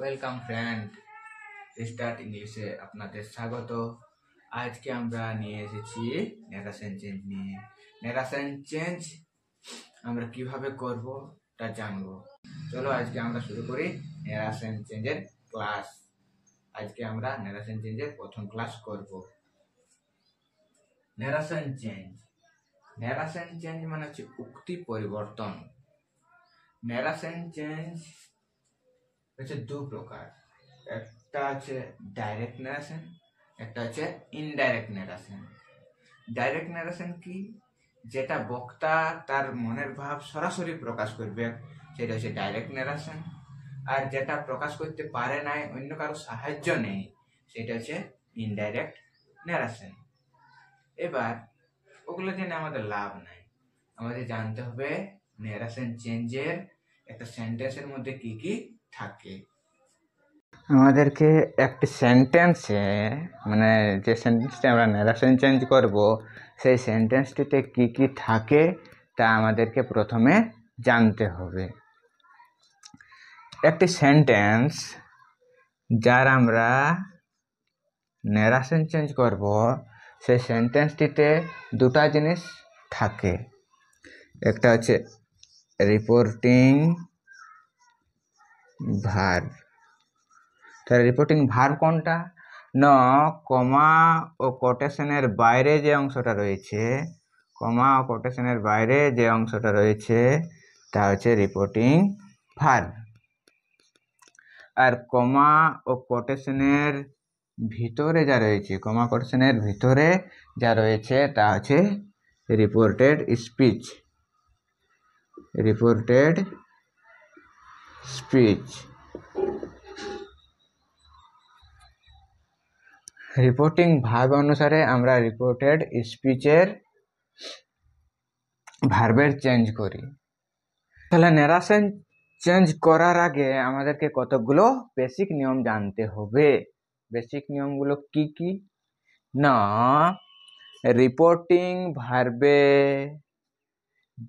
Welcome friend, start ইংলিশে আপনাদের স্বাগত। আজকে আমরা নিয়ে এসেছি নেরেশন চেঞ্জ নিয়ে। নেরেশন চেঞ্জ আমরা কিভাবে করব তা জানবো। চলো আজকে আমরা শুরু করি নেরেশন চেঞ্জের ক্লাস। আজকে আমরা নেরেশন চেঞ্জের প্রথম ক্লাস করব। নেরেশন চেঞ্জ মানে হচ্ছে উক্তি পরিবর্তন। নেরেশন চেঞ্জ হচ্ছে দু প্রকার, একটা হচ্ছে ডাইরেক্ট নারেশন, একটা হচ্ছে ইনডাইরেক্ট নারেশন। ডাইরেক্ট নারেশন কি? যেটা বক্তা তার মনের ভাব সরাসরি প্রকাশ করবে, সেটা হচ্ছে ডাইরেক্ট নারেশন। আর যেটা প্রকাশ করতে পারে নাই, অন্য কারো সাহায্য নেই, সেটা হচ্ছে ইনডাইরেক্ট নারেশন। এবার ওগুলো জেনে আমাদের লাভ নাই, আমাদের জানতে হবে নারেশন চেঞ্জের একটা সেন্টেন্সের মধ্যে কি কি থাকে। আমাদেরকে একটি সেন্টেন্সে মানে যে সেন্টেন্সটি আমরা নারেশন চেঞ্জ করব, সেই সেন্টেন্সটিতে কি কি থাকে তা আমাদেরকে প্রথমে জানতে হবে। একটি সেন্টেন্স যার আমরা নারেশন চেঞ্জ করব, সেই সেন্টেন্সটিতে দুটা জিনিস থাকে। একটা হচ্ছে রিপোর্টিং ভার্ব। তাহলে রিপোর্টিং ভার্ব কোনটা? না, কমা ও কোটেশনের বাইরে যে অংশটা রয়েছে, কমা ও কোটেশনের বাইরে যে অংশটা রয়েছে তা হচ্ছে রিপোর্টিং ভার্ব। আর কমা ও কোটেশনের ভিতরে যা রয়েছে, কমা কোটেশনের ভিতরে যা রয়েছে তা হচ্ছে reported speech. Reported speech. Reporting verb অনুসারে আমরা রিপোর্টেড স্পিচের ভার্বের চেঞ্জ করি। তাহলে নারেশন চেঞ্জ করার আগে আমাদেরকে কতগুলো বেসিক নিয়ম জানতে হবে। বেসিক নিয়মগুলো কি কি? না, রিপোর্টিং ভার্বে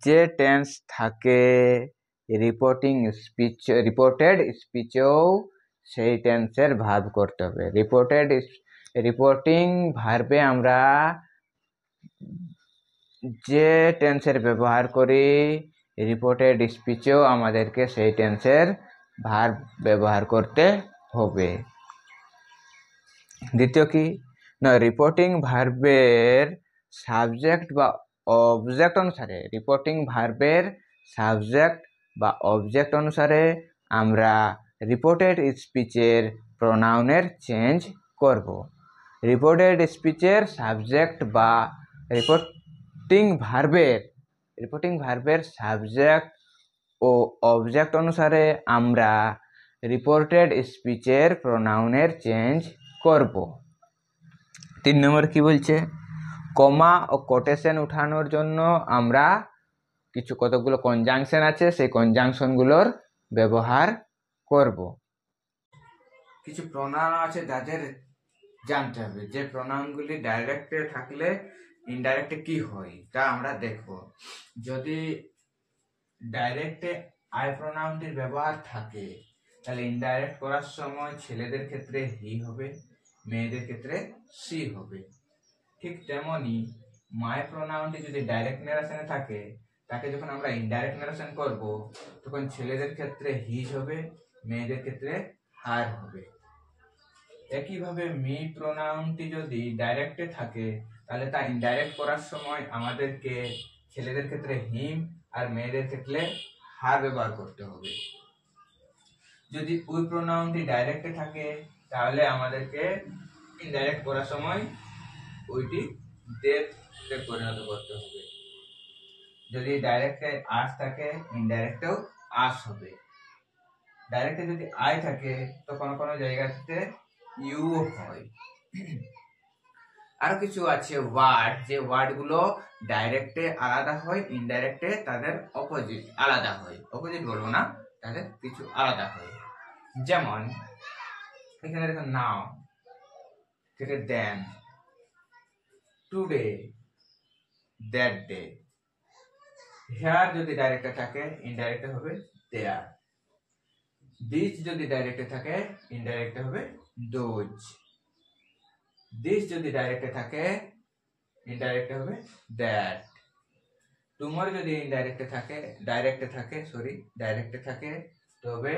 যে টেন্স থাকে, রিপোর্টেড স্পিচেও সেই টেন্সের ভার্ব করতে হবে। রিপোর্টিং ভার্বে আমরা যে টেন্সের ব্যবহার করি, রিপোর্টেড স্পিচেও আমাদেরকে সেই টেন্সের ভার্ব ব্যবহার করতে হবে। দ্বিতীয় কি? না, রিপোর্টিং ভার্বের সাবজেক্ট বা অবজেক্ট অনুসারে, রিপোর্টিং ভার্বের সাবজেক্ট বা অবজেক্ট অনুসারে আমরা রিপোর্টেড স্পিচের প্রোনাউনের চেঞ্জ করব। রিপোর্টেড স্পিচের সাবজেক্ট বা রিপোর্টিং ভার্বের সাবজেক্ট ও অবজেক্ট অনুসারে আমরা রিপোর্টেড স্পিচের প্রোনাউনের চেঞ্জ করব। 3 নম্বর কি বলছে? কমা ও কোটেশন উঠানোর জন্য আমরা কতগুলো কনজাংশন আছে, সেই কনজাংশনগুলোর ব্যবহার করব। কিছু প্রোনাউন আছে যাদের জানতে হবে, যে প্রোনাউনগুলি ডাইরেক্টে থাকলে ইনডাইরেক্টে কি হয় তা আমরা দেখব। যদি ডাইরেক্টে আই প্রোনাউনটির ব্যবহার থাকে, তাহলে ইনডাইরেক্ট করার সময় ছেলেদের ক্ষেত্রে হি হবে, মেয়েদের ক্ষেত্রে সি হবে। ঠিক তেমনি মাই প্রোনাউনটি যদি ডাইরেক্ট নারেশনে থাকে, তাকে যখন আমরা ইনডাইরেক্ট নারেশন করব, তখন ছেলেদের ক্ষেত্রে হিজ হবে, মেয়েদের ক্ষেত্রে হার হবে। একইভাবে মি প্রোনাউনটি যদি ডাইরেক্টে থাকে, তাহলে তা ইনডাইরেক্ট করার সময় আমাদেরকে ছেলেদের ক্ষেত্রে হিম আর মেয়েদের ক্ষেত্রে হার ব্যবহার করতে হবে। যদি ওই প্রোনাউনটি ডাইরেক্টে থাকে, তাহলে আমাদেরকে ইনডাইরেক্ট করার সময় ওইটি দেতে পরিণত করতে হবে। যদি ডাইরেক্টে আস থাকে, ইনডাইরেক্টেও আস হবে। ডাইরেক্টে যদি আই থাকে, তো কোনো কোনো জায়গাতে ইউ হয়। আরো কিছু আছে ওয়ার্ড, যে ওয়ার্ডগুলো ডাইরেক্টে আলাদা হয়, ইনডাইরেক্টে তাদের অপোজিট আলাদা হয়। অপোজিট বলবো না, তাদের কিছু আলাদা হয়। যেমন এখানে দেখুন, নাও থেকে দেন, টুডে, দ্যাট ডে। হেয়ার যদি ডাইরেক্টে থাকে, ইনডাইরেক্টে হবে দেয়ার। দিস যদি ডাইরেক্টে থাকে ইনডাইরেক্টে হবে দোজ। দিস যদি ডাইরেক্টে থাকে ইনডাইরেক্টে হবে দ্যাট। টুমর যদি ইনডাইরেক্টে থাকে ডাইরেক্টে থাকে তবে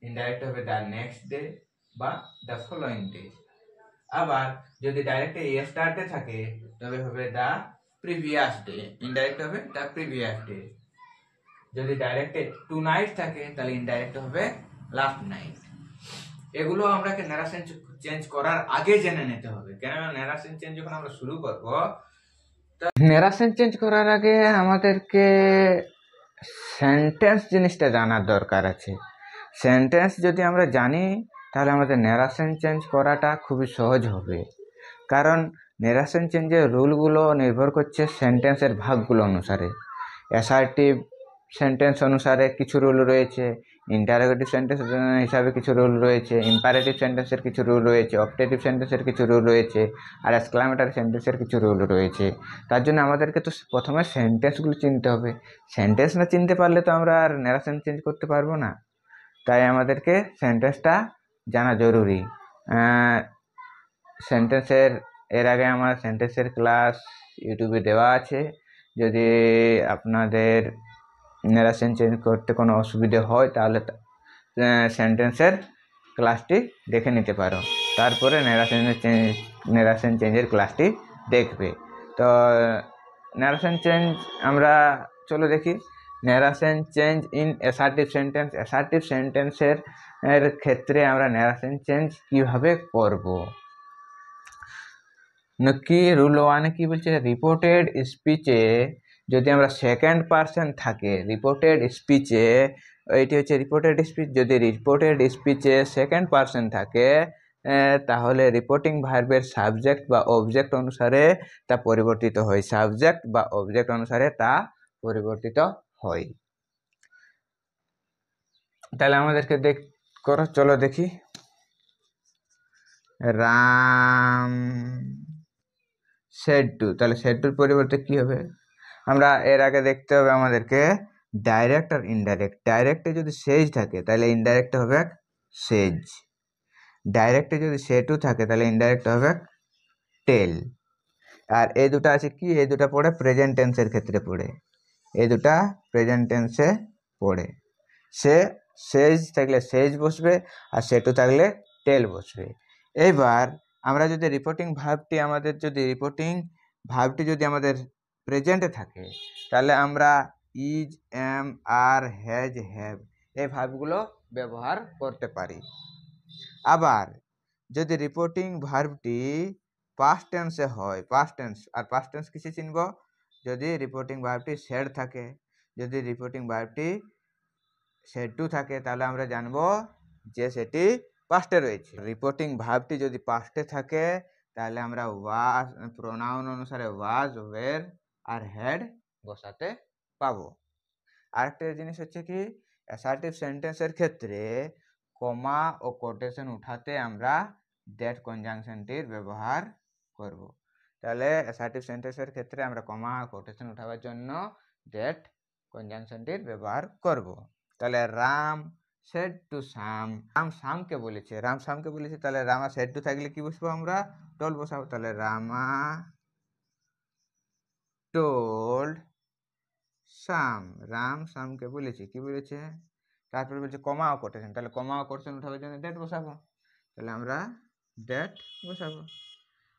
ইনডাইরেক্ট হবে দ্য নেক্সট ডে বা দ্য ফলোইং ডে। আবার যদি ডাইরেক্টে স্টার্টে থাকে তবে হবে দ্য প্রিভিয়াস ডে, ইনডাইরেক্ট হবে দ্য প্রিভিয়াস ডে। যদি ডাইরেক্টে টু নাইট থাকে তাহলে ইনডাইরেক্ট হবে লাস্ট নাইট। এগুলো আমরাকে ন্যারেশন চেঞ্জ করার আগে জেনে নিতে হবে, কেননা ন্যারেশন চেঞ্জ যখন আমরা শুরু করব, ন্যারেশন চেঞ্জ করার আগে আমাদেরকে সেন্টেন্স জিনিসটা জানার দরকার আছে। সেন্টেন্স যদি আমরা জানি তাহলে আমাদের ন্যারেশন চেঞ্জ করাটা খুবই সহজ হবে, কারণ ন্যারেশন চেঞ্জের রুলগুলো নির্ভর করছে সেন্টেন্সের ভাগগুলো অনুসারে। অ্যাসার্টিভ সেন্টেন্স অনুসারে কিছু রুল রয়েছে, ইন্টারোগেটিভ সেন্টেন্স হিসাবে কিছু রুল রয়েছে, ইম্পারেটিভ সেন্টেন্সের কিছু রুল রয়েছে, অপটেটিভ সেন্টেন্সের কিছু রুল রয়েছে, আর এক্সক্লামেটরি সেন্টেন্সের কিছু রুল রয়েছে। তার জন্য আমাদেরকে তো প্রথমে সেন্টেন্সগুলো চিনতে হবে। সেন্টেন্স না চিনতে পারলে তো আমরা আর ন্যারেশন চেঞ্জ করতে পারবো না। তাই আমাদেরকে সেন্টেন্সটা জানা জরুরি। এর আগে আমার সেন্টেন্সের ক্লাস ইউটিউবে দেওয়া আছে। যদি আপনাদের ন্যারেশন চেঞ্জ করতে কোনো অসুবিধে হয় তাহলে সেন্টেন্সের ক্লাসটি দেখে নিতে পারো, তারপরে ন্যারেশন চেঞ্জের ক্লাসটি দেখবে। তো ন্যারেশন চেঞ্জ আমরা চলো দেখি। Narration change in assertive sentence. Assertive সেন্টেন্সের ক্ষেত্রে আমরা ন্যারেশন চেঞ্জ কিভাবে করব। কি রুল ওয়ানে কি বলছে, রিপোর্টেড স্পিচে যদি আমরা সেকেন্ড পারসন থাকে, রিপোর্টেড স্পিচে, এটি হচ্ছে রিপোর্টেড স্পিচ, যদি রিপোর্টেড স্পিচে সেকেন্ড পারসন থাকে তাহলে রিপোর্টিং ভার্বের সাবজেক্ট বা অবজেক্ট অনুসারে তা পরিবর্তিত হয়। সাবজেক্ট বা অবজেক্ট অনুসারে তা পরিবর্তিত হয়। তাহলে আমাদেরকে চলো দেখি। রাম সেড টু, তাহলে সেড টুর পরিবর্তে কি হবে? আমরা এর আগে দেখতে হবে আমাদেরকে ডাইরেক্ট আর ইনডাইরেক্ট। ডাইরেক্টে যদি সেজ থাকে তাহলে ইনডাইরেক্ট হবে সেজ। ডাইরেক্টে যদি সে টু থাকে তাহলে ইনডাইরেক্ট হবে টেল। আর এই দুটো আছে কি, এই দুটো পড়ে প্রেজেন্ট টেন্সের ক্ষেত্রে পড়ে, এই দুটা প্রেজেন্ট টেন্সে পড়ে। সেজ থাকলে সেজ বসবে, আর সে টু থাকলে টেল বসবে। এইবার আমরা যদি রিপোর্টিং ভার্বটি যদি আমাদের প্রেজেন্টে থাকে তাহলে আমরা is, am, are, has, have এই ভার্বগুলো ব্যবহার করতে পারি। আবার যদি রিপোর্টিং ভার্বটি পাস্ট টেন্সে হয়, পাস্ট টেন্স কিসে চিনব? যদি রিপোর্টিং ভার্বটি সেড থাকে। যদি রিপোর্টিং ভার্বটি সেড টু থাকে তাহলে আমরা জানবো যে সেটি পাস্টে রয়েছে। রিপোর্টিং ভার্বটি যদি পাস্টে থাকে তাহলে আমরা ওয়াজ, প্রোনাউন অনুসারে ওয়াজ, ওয়ের আর হ্যাড বসাতে পাবো। আরেকটা জিনিস হচ্ছে কি, অ্যাসার্টিভ সেন্টেন্সের ক্ষেত্রে কমা ও কোটেশন উঠাতে আমরা দ্যাট কনজাংশনটির ব্যবহার করব। তাহলে অ্যাসার্টিভ সেন্টেন্সের ক্ষেত্রে আমরা কমা ও কোটেশন উঠাবার জন্য দ্যাট কনজাংশনটির ব্যবহার করব। তাহলে রাম সেড টু শাম, রাম শামকে বলেছে, তাহলে রামা সেড টু থাকলে কি বসবো? আমরা টোল বসাবো। তাহলে রামা টোল্ড শাম, রাম শামকে বলেছে, কি বলেছে? তারপরে বলছে কমা ও কোটেশন, তাহলে কমা ও কোটেশন উঠাবার জন্য দ্যাট বসাবো। তাহলে আমরা দ্যাট বসাবো।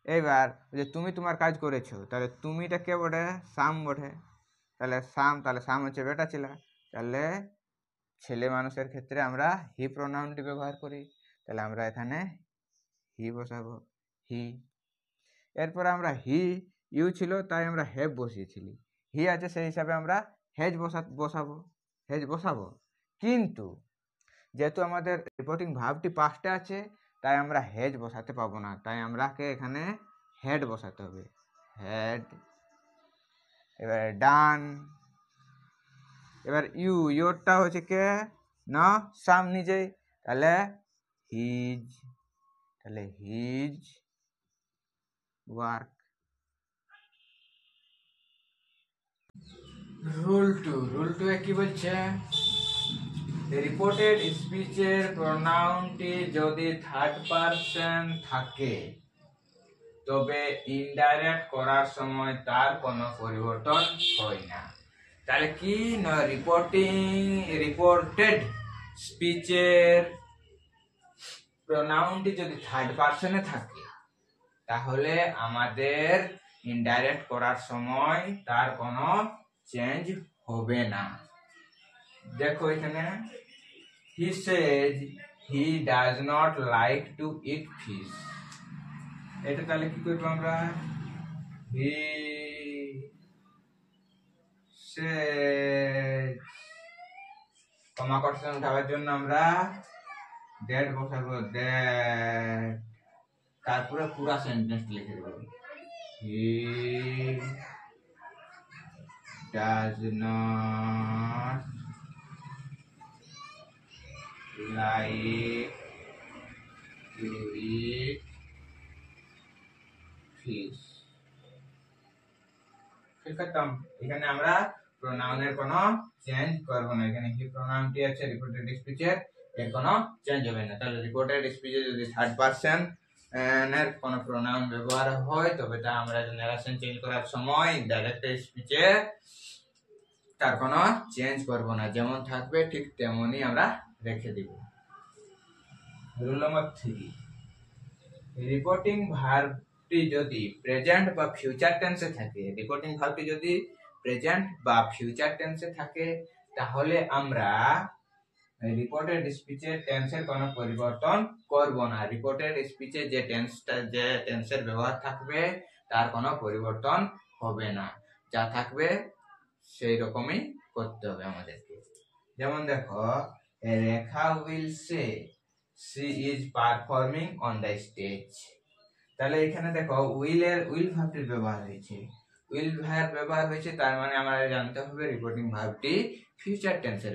এইবার যে তুমি তোমার কাজ করেছো, তাহলে তুমিটা কে বটে? শাম বটে। তাহলে শাম হচ্ছে বেটা ছেলে, তাহলে ছেলে মানুষের ক্ষেত্রে আমরা হি প্রোনাউনটি ব্যবহার করি। তাহলে আমরা এখানে হি বসাবো, হি। এরপর আমরা ইউ ছিল তাই আমরা হ্যাভ বসিয়েছিলি, হি আছে সেই হিসাবে আমরা হেজ বসাবো। কিন্তু যেহেতু আমাদের রিপোর্টিং ভার্বটি পাস্টে আছে তাই আমরা হেজ বসাতে পাবো না, তাই আমরাকে এখানে হেড বসাতে হবে, হেড। এবার ডান। এবার ইউরটা হচ্ছে কে না সাম নিজেই, তাহলে হিজ ওয়ার্ক। রুল টু কি বলছে? রিপোর্টেড স্পিচের প্রোনাউনটি যদি থার্ড পারসন থাকে তবে ইনডাইরেক্ট করার সময় তার কোনো পরিবর্তন হয় না। তাহলে কি না, রিপোর্টেড স্পিচের প্রোনাউনটি যদি থার্ড পারসনে থাকে তাহলে আমাদের ইনডাইরেক্ট করার সময় তার কোনো চেঞ্জ হবে না। দেখো এখানে he says he does not like to eat fish, এটা তাহলে কি করব আমরা, he says, কমা কোটেশন উঠাবার জন্য আমরা that বসাবো, that, তারপরে পুরো সেন্টেন্স লিখে দেব, he does not like to eat fish। খতম। এখানে আমরা প্রোনাউনের কোনো চেঞ্জ করব না। এখানে কি প্রোনাউনটি আছে রিপোর্টেড স্পিচের, এর কোনো চেঞ্জ হবে না। তাহলে রিপোর্টেড স্পিচে যদি থার্ড পারসন এর কোনো প্রোনাউন ব্যবহার হয় তবে তা আমরা নারেশন চেঞ্জ করার সময় ডাইরেক্ট স্পিচে তার কোনো চেঞ্জ করব না, যেমন থাকবে ঠিক তেমনই আমরা রেখে দিব। রুল নম্বর 3, রিপোর্টিং ভার্বটি যদি প্রেজেন্ট বা ফিউচার টেন্সে থাকে, রিপোর্টিং ভার্বটি যদি প্রেজেন্ট বা ফিউচার টেন্সে থাকে তাহলে আমরা রিপোর্টেড স্পিচের টেন্সের কোনো পরিবর্তন করব না। রিপোর্টেড স্পিচে যে টেন্সের ব্যবহার থাকবে তার কোনো পরিবর্তন হবে না, যা থাকবে সেই রকমই করতে হবে আমাদেরকে। যেমন দেখো, Rekha will say she is performing on the stage, তাহলে এখানে দেখো উইল ভার্বটির ব্যবহার হয়েছে, উইল ভার্ব ব্যবহার হয়েছে, তার মানে আমাদের জানতে হবে রিপোর্টিং ভার্বটি ফিউচার টেন্সে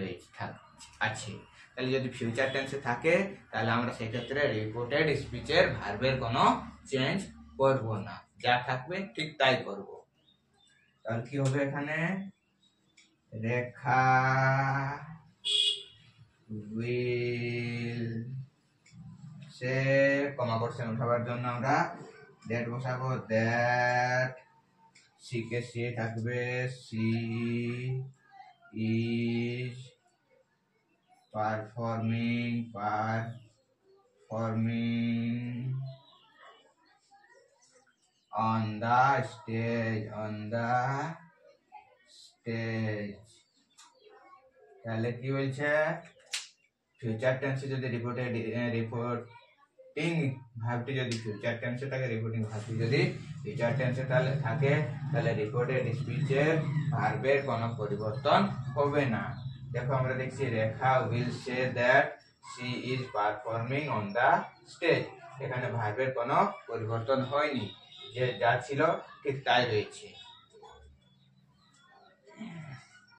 আছে। তাহলে যদি ফিউচার টেন্সে থাকে তাহলে আমরা সেই ক্ষেত্রে রিপোর্টেড স্পিচের ভার্বের কোনো চেঞ্জ করব না, যা থাকবে ঠিক তাই করব। তাহলে কি হবে এখানে, রেখা উইল সে, কমা কোটেশন উঠাবার জন্য আমরা দ্যাট বসাবো, দ্যাট, সি কে সি থাকবে, she is performing on the stage, তাহলে কি বলছে, ফিউচার টেন্সে যদি রিপোর্টিং ভার্বটি যদি ফিউচার টেন্সে থাকে, রিপোর্টিং ভার্বটি যদি ফিউচার টেন্সে থাকে তাহলে রিপোর্টেড স্পিচের ভার্বের কোনো পরিবর্তন হবে না। দেখো আমরা দেখছি Rekha will say that she is performing on the stage, এখানে ভার্বের কোনো পরিবর্তন হয়নি, যে যা ছিল ঠিক তাই রয়েছে।